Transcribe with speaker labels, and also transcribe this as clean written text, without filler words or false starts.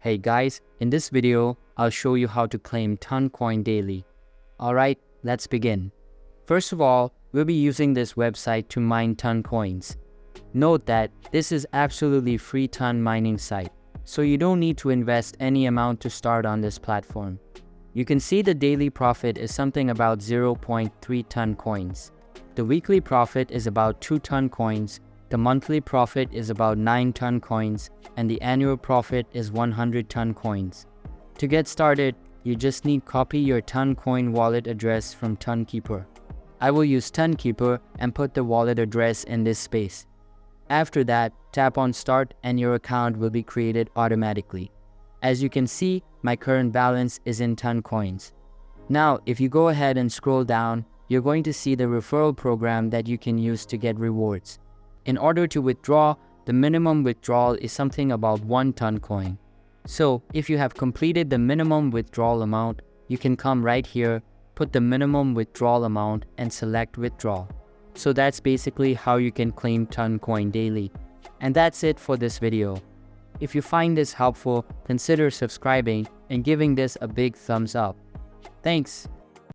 Speaker 1: Hey guys, in this video, I'll show you how to claim Toncoin daily. Alright, let's begin. First of all, we'll be using this website to mine Toncoins. Note that this is absolutely free ton mining site, so you don't need to invest any amount to start on this platform. You can see the daily profit is something about 0.3 Toncoins. The weekly profit is about 2 Toncoins, the monthly profit is about 9 Toncoins, and the annual profit is 100 Toncoins. To get started, you just need copy your Toncoin wallet address from Tonkeeper. I will use Tonkeeper and put the wallet address in this space. After that, tap on Start and your account will be created automatically. As you can see, my current balance is in Toncoins. Now, if you go ahead and scroll down, you're going to see the referral program that you can use to get rewards. In order to withdraw, the minimum withdrawal is something about 1 Toncoin. So, if you have completed the minimum withdrawal amount, you can come right here, put the minimum withdrawal amount and select withdraw. So that's basically how you can claim Toncoin daily. And that's it for this video. If you find this helpful, consider subscribing and giving this a big thumbs up. Thanks.